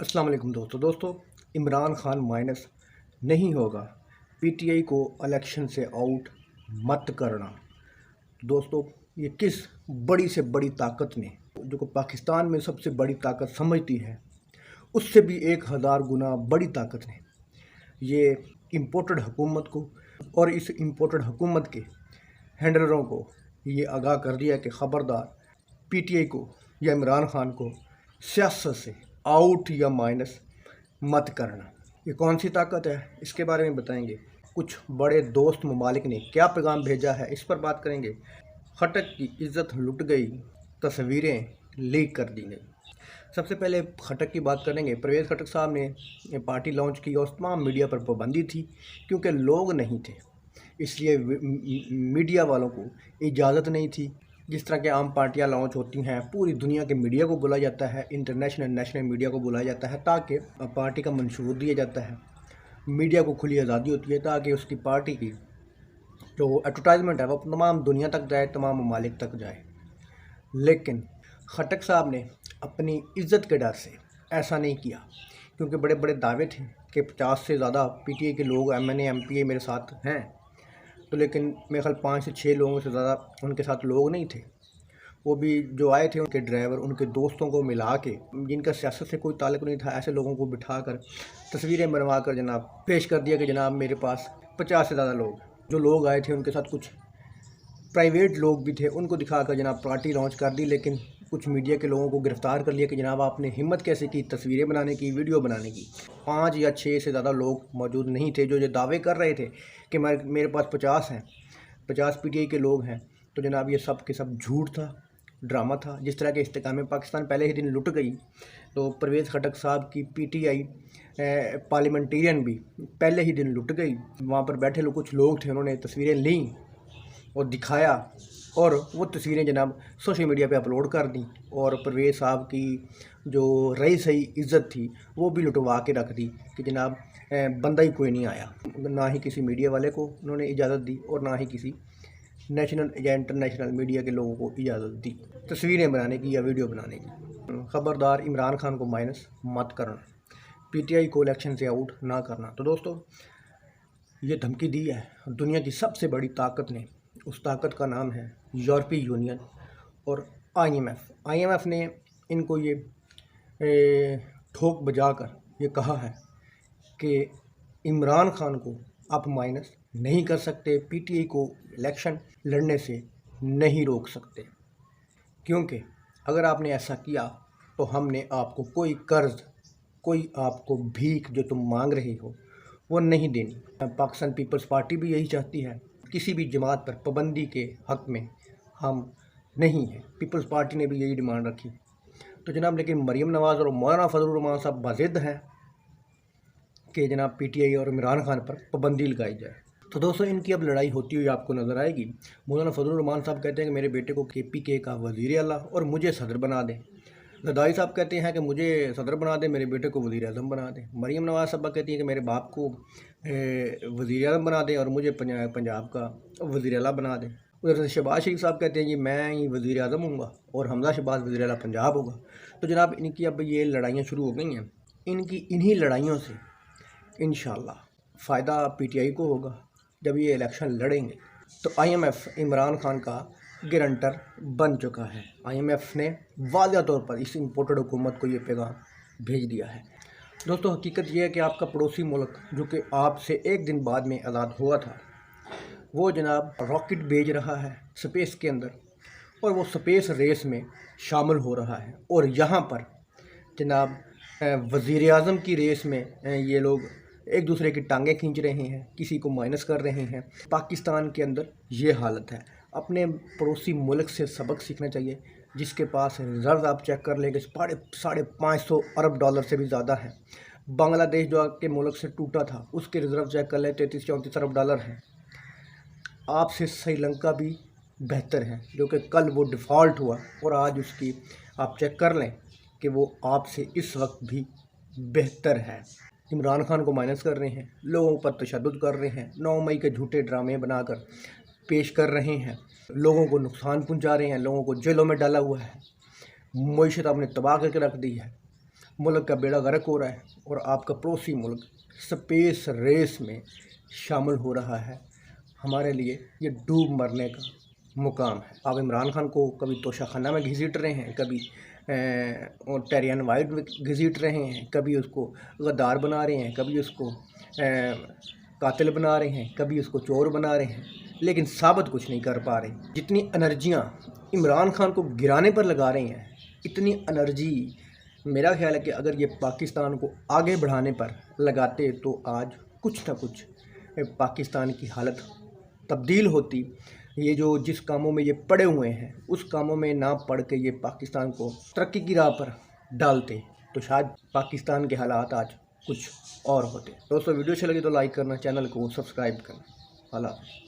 अस्सलाम वालेकुम दोस्तों इमरान खान माइनस नहीं होगा। पीटीआई को इलेक्शन से आउट मत करना। दोस्तों, ये किस बड़ी से बड़ी ताकत ने, जो को पाकिस्तान में सबसे बड़ी ताकत समझती है, उससे भी 1000 गुना बड़ी ताकत ने ये इम्पोर्टेड हुकूमत को और इस इम्पोर्टेड हुकूमत के हैंडलरों को ये आगाह कर दिया कि ख़बरदार पीटीआई को या इमरान खान को सियासत से आउट या माइनस मत करना। ये कौन सी ताकत है, इसके बारे में बताएंगे। कुछ बड़े दोस्त ममालिक ने क्या पैगाम भेजा है, इस पर बात करेंगे। खटक की इज्जत लुट गई, तस्वीरें लीक कर दी गई। सबसे पहले खटक की बात करेंगे। परवेज़ खटक साहब ने पार्टी लॉन्च की और तमाम मीडिया पर पाबंदी थी क्योंकि लोग नहीं थे, इसलिए मीडिया वालों को इजाज़त नहीं थी। जिस तरह के आम पार्टियां लॉन्च होती हैं, पूरी दुनिया के मीडिया को बुलाया जाता है, इंटरनेशनल नेशनल मीडिया को बुलाया जाता है ताकि पार्टी का मंशूर दिया जाता है। मीडिया को खुली आज़ादी होती है ताकि उसकी पार्टी की जो एडवर्टाइजमेंट है वो तमाम दुनिया तक जाए, तमाम ममालिक तक जाए। लेकिन खटक साहब ने अपनी इज्जत के डर से ऐसा नहीं किया क्योंकि बड़े बड़े दावे थे कि 50 से ज़्यादा पीटीआई के लोग एमएनए एमपीए मेरे साथ हैं, तो लेकिन मेरे ख्याल 5 से 6 लोगों से ज़्यादा उनके साथ लोग नहीं थे। वो भी जो आए थे उनके ड्राइवर, उनके दोस्तों को मिला के, जिनका सियासत से कोई ताल्लुक़ नहीं था, ऐसे लोगों को बिठा कर तस्वीरें बनवा कर जनाब पेश कर दिया कि जनाब मेरे पास 50 से ज़्यादा लोग। जो लोग आए थे उनके साथ कुछ प्राइवेट लोग भी थे, उनको दिखाकर जनाब पार्टी लॉन्च कर दी। लेकिन कुछ मीडिया के लोगों को गिरफ़्तार कर लिया कि जनाब आपने हिम्मत कैसे की तस्वीरें बनाने की, वीडियो बनाने की। 5 या 6 से ज़्यादा लोग मौजूद नहीं थे जो ये दावे कर रहे थे कि मेरे पास 50 हैं, 50 पीटीआई के लोग हैं। तो जनाब ये सब के सब झूठ था, ड्रामा था। जिस तरह के इस्तेकाम में पाकिस्तान पहले ही दिन लुट गई, तो परवेज़ खटक साहब की पीटीआई पार्लियामेंटेरियन भी पहले ही दिन लुट गई। वहाँ पर बैठे कुछ लोग थे, उन्होंने तस्वीरें लीं और दिखाया, और वो तस्वीरें जनाब सोशल मीडिया पे अपलोड कर दी, और परवेज़ साहब की जो रही सही इज़्ज़त थी वो भी लुटवा के रख दी कि जनाब बंदा ही कोई नहीं आया। ना ही किसी मीडिया वाले को उन्होंने इजाज़त दी और ना ही किसी नेशनल या इंटरनेशनल मीडिया के लोगों को इजाज़त दी तस्वीरें बनाने की या वीडियो बनाने की। ख़बरदार इमरान खान को माइनस मत करना, पीटीआई को इलेक्शन से आउट ना करना। तो दोस्तों, ये धमकी दी है दुनिया की सबसे बड़ी ताकत ने। उस ताकत का नाम है यूरोपीय यूनियन और आईएमएफ ने इनको ये ठोक बजा कर ये कहा है कि इमरान खान को आप माइनस नहीं कर सकते, पीटीआई को इलेक्शन लड़ने से नहीं रोक सकते, क्योंकि अगर आपने ऐसा किया तो हमने आपको कोई कर्ज, कोई आपको भीख जो तुम मांग रहे हो वो नहीं देनी। पाकिस्तान पीपल्स पार्टी भी यही चाहती है, किसी भी जमात पर पाबंदी के हक़ में हम नहीं हैं। पीपल्स पार्टी ने भी यही डिमांड रखी। तो जनाब, लेकिन मरीम नवाज़ और मौलाना फजलुर रहमान साहब बाज़िद हैं कि जनाब पीटीआई और इमरान खान पर पाबंदी लगाई जाए। तो दोस्तों, इनकी अब लड़ाई होती हुई आपको नज़र आएगी। मौलाना फजलुर रहमान साहब कहते हैं कि मेरे बेटे को केपीके का वज़ीर आला और मुझे सदर बना दें। लदाई साहब कहते हैं कि मुझे सदर बना दें, मेरे बेटे को वज़ीर आज़म बना दें। मरीम नवाज़ साहबा कहती हैं कि मेरे बाप को वज़ीर आज़म बना दें और मुझे पंजाब का वज़ीर आला बना दें। उधर से शहबाज शरीफ साहब कहते हैं कि मैं ही वज़ीर आज़म हूँगा और हमजा शहबाज वज़ीर आला पंजाब होगा। तो जनाब, इनकी अब ये लड़ाइयाँ शुरू हो गई हैं। इनकी इन्हीं लड़ाइयों से इंशाअल्लाह फ़ायदा पीटीआई को होगा जब ये इलेक्शन लड़ेंगे। तो आईएमएफ इमरान खान का गारंटर बन चुका है। आईएमएफ ने वाज़िह तौर पर इस इम्पोर्टेड हुकूमत को ये पैगाम भेज दिया है। दोस्तों, हकीकत ये है कि आपका पड़ोसी मुल्क जो कि आपसे एक दिन बाद में आज़ाद हुआ था, वो जनाब रॉकेट भेज रहा है स्पेस के अंदर, और वो स्पेस रेस में शामिल हो रहा है। और यहाँ पर जनाब वज़ीर आज़म की रेस में ये लोग एक दूसरे की टांगें खींच रहे हैं, किसी को माइनस कर रहे हैं। पाकिस्तान के अंदर ये हालत है। अपने पड़ोसी मुल्क से सबक सीखना चाहिए, जिसके पास रिज़र्व आप चेक कर लेंगे $550 अरब से भी ज़्यादा है। बांग्लादेश जो आपके मुल्क से टूटा था, उसके रिज़र्व चेक कर लें, $33-34 अरब हैं। आपसे श्रीलंका भी बेहतर है, जो कि कल वो डिफ़ॉल्ट हुआ, और आज उसकी आप चेक कर लें कि वो आपसे इस वक्त भी बेहतर है। इमरान खान को माइनस कर रहे हैं, लोगों पर तशद्दुद कर रहे हैं, 9 मई के झूठे ड्रामे बनाकर पेश कर रहे हैं, लोगों को नुकसान पहुंचा रहे हैं, लोगों को जेलों में डाला हुआ है, मईशत आपने तबाह करके रख दी है। मुल्क का बेड़ा गर्क हो रहा है और आपका पड़ोसी मुल्क स्पेस रेस में शामिल हो रहा है। हमारे लिए ये डूब मरने का मुकाम है। आप इमरान खान को कभी तोशाखाना में घसीट रहे हैं, कभी टेरियन वाइट में घसीट रहे हैं, कभी उसको गद्दार बना रहे हैं, कभी उसको कातिल बना रहे हैं, कभी उसको चोर बना रहे हैं, लेकिन साबित कुछ नहीं कर पा रहे। जितनी एनर्जियाँ इमरान खान को गिराने पर लगा रहे हैं, इतनी एनर्जी मेरा ख्याल है कि अगर ये पाकिस्तान को आगे बढ़ाने पर लगाते तो आज कुछ ना कुछ पाकिस्तान की हालत तब्दील होती। ये जो जिस कामों में ये पड़े हुए हैं उस कामों में ना पड़ के ये पाकिस्तान को तरक्की की राह पर डालते तो शायद पाकिस्तान के हालात आज कुछ और होते। दोस्तों वीडियो अच्छी लगी तो लाइक करना, चैनल को सब्सक्राइब करना। अल्लाह।